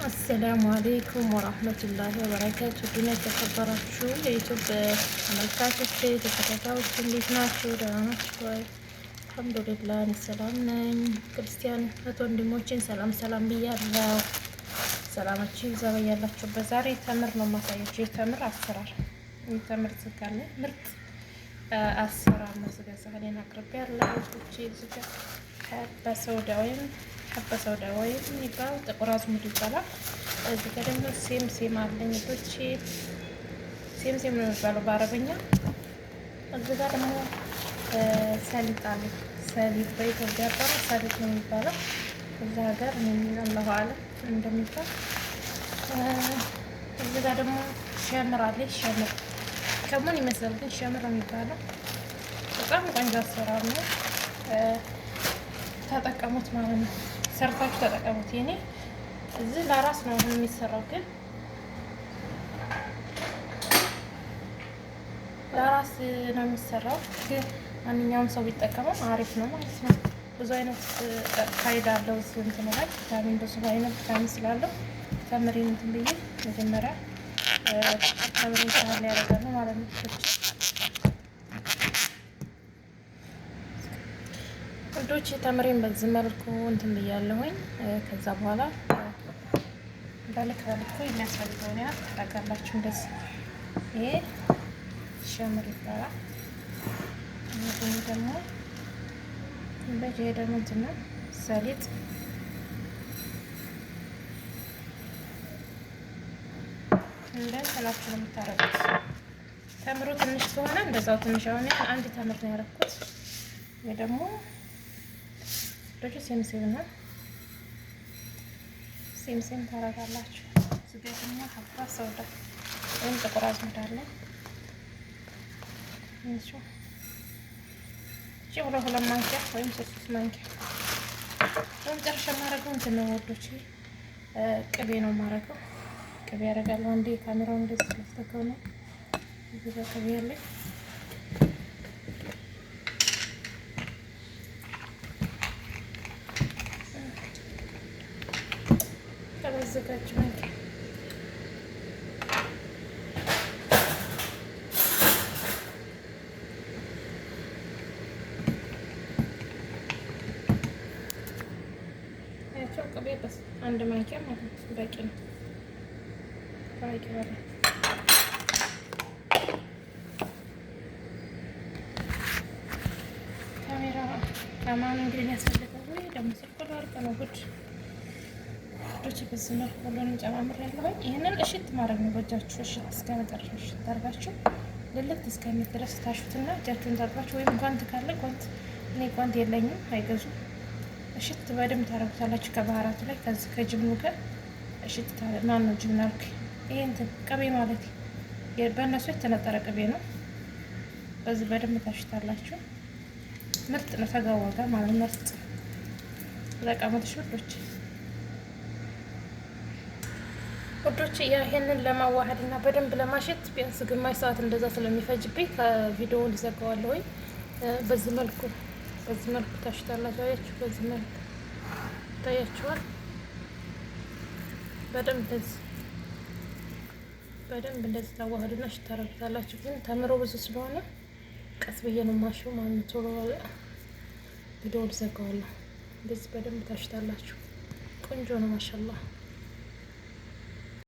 አሰላሙ አሌይኩም ወራህመቱላሂ ወበረካቱ። ድና የተከበራችሁ የዩቱብ ተመልካቾች ተከታታዮች እንዴት ናችሁ? ደህና ናችሁ ወይ? አልሐምዱሊላህ እኔ ሰላም ነኝ። ክርስቲያን እህት ወንድሞችን ሰላም ብያለሁ። ሰላማችሁ ይብዛ በያላችሁበት። ዛሬ ተምር ነው ማሳያችሁ። የተምር አሰራር የተምር ዝጋለ ምርጥ አሰራር ነው። ዝጋዛኔን አቅርቤ ያለው ዝጋ በሰውዳ ወይም የሚባለው ጥቁር አዝሙድ ይባላል። እዚህ ጋር ደግሞ ሴም አለኝ ቶች ሴም ነው የሚባለው በአረበኛ። እዚህ ጋር ደግሞ ሰሊጥ አለኝ። ሰሊጥ በኢትዮጵያ አጠራ ሰሊጥ ነው የሚባለው። እዛ ሀገር አላሁ አለም እንደሚባል። እዚህ ጋር ደግሞ ሸምር አለኝ። ሸምር ከምን ይመስላል ግን ሸምር ነው የሚባለው። በጣም ቆንጆ አሰራር ነው። ተጠቀሙት ማለት ነው። ሰርታችሁ ተጠቀሙት። የኔ እዚህ ለራስ ነው የሚሰራው፣ ግን ለራስ ነው የሚሰራው፣ ግን ማንኛውም ሰው ቢጠቀመው አሪፍ ነው ማለት ነው። ብዙ አይነት ፋይዳ አለው። እንትን ላይ ቪታሚን ብዙ አይነት ቪታሚን ስላለው ተምሪን እንትን ብዬ መጀመሪያ ተምሪን ሳህል ያደርጋል ማለት ነው። ወዶች ተምሬን በዚህ መልኩ እንትን ብያለሁኝ። ከዛ በኋላ በልኩ የሚያስፈልገውን ያህል ታደርጋላችሁ። እንደዚህ ይሄ ሸምር ይባላል። ይሄ ደግሞ እንትን ነው ሰሊጥ። እንደዚህ ነው የምታረጉት። ተምሩ ትንሽ ከሆነ እንደዛው ትንሽ። አሁን አንድ ተምር ነው ያደረኩት። ወይ ደግሞ ሴም ታረጋላችሁ። ዝገትና ሀባ ሰውዳ ወይም ጥቁር አዝሙድ አለ። እሺ ሁለት ማንኪያ ወይም 3 ማንኪያ። በመጨረሻ ማረገው እንትን ነው ወዶች፣ ቅቤ ነው ማረገው። ቅቤ ያደርጋለሁ። አንዴ ካሜራው እንደዚህ ስለተከው ነው። እዚህ ጋር ቅቤ አለ። ተዘጋጅ ማለት ያቸው ቅቤ በስ አንድ ማንኪያ ማለት ነው። በቂ ነው። በቂ ነው። ካሜራ ከማን እንግዲህ ያስፈልጋል ወይ ደግሞ ስልኩ አርቀ ነው ጉድ ዶች በዚህ መልኩ ሁሉንም ጨማምሬያለሁ። ይሄንን እሽት ማድረግ ነው በእጃችሁ። እሽት እስከ መጨረሻው እሽት አድርጋችሁ ልልት እስከሚል ድረስ ታሹትና እጃችሁን ታጥባችሁ፣ ወይም ጓንት ካለ ጓንት፣ እኔ ጓንት የለኝም አይገዙም። እሽት በደንብ ታረጉታላችሁ ከባህራቱ ላይ። ከዚህ ከጅብኑ ጋር እሽት ማን ነው ጅብና አልኩ። ይሄ እንትን ቅቤ ማለት በእነሱ የተነጠረ ቅቤ ነው። በዚህ በደንብ ታሽታላችሁ። ምርጥ ነው። ተጋዋጋ ማለት ምርጥ ለቃመት ሽዶች ወዶች። ይሄንን ለማዋሃድ እና በደንብ ለማሸት ቢያንስ ግማሽ ሰዓት እንደዛ ስለሚፈጅብኝ ከቪዲዮውን ልዘጋዋለሁ። በዚህ መልኩ ታሽታላችሁ። አያችሁ፣ በዚህ መልኩ ታያችኋል። በደንብ እንደዚህ ታዋሃዱና ሽታ ታረጉታላችሁ። ግን ተምሮ ብዙ ስለሆነ ቀስ ብዬ ነው ማሽው ማለት ነው። ቶሎ ቪዲዮውን ልዘጋዋለሁ። እንደዚህ በደንብ ታሽታላችሁ። ቆንጆ ነው ማሻአላህ።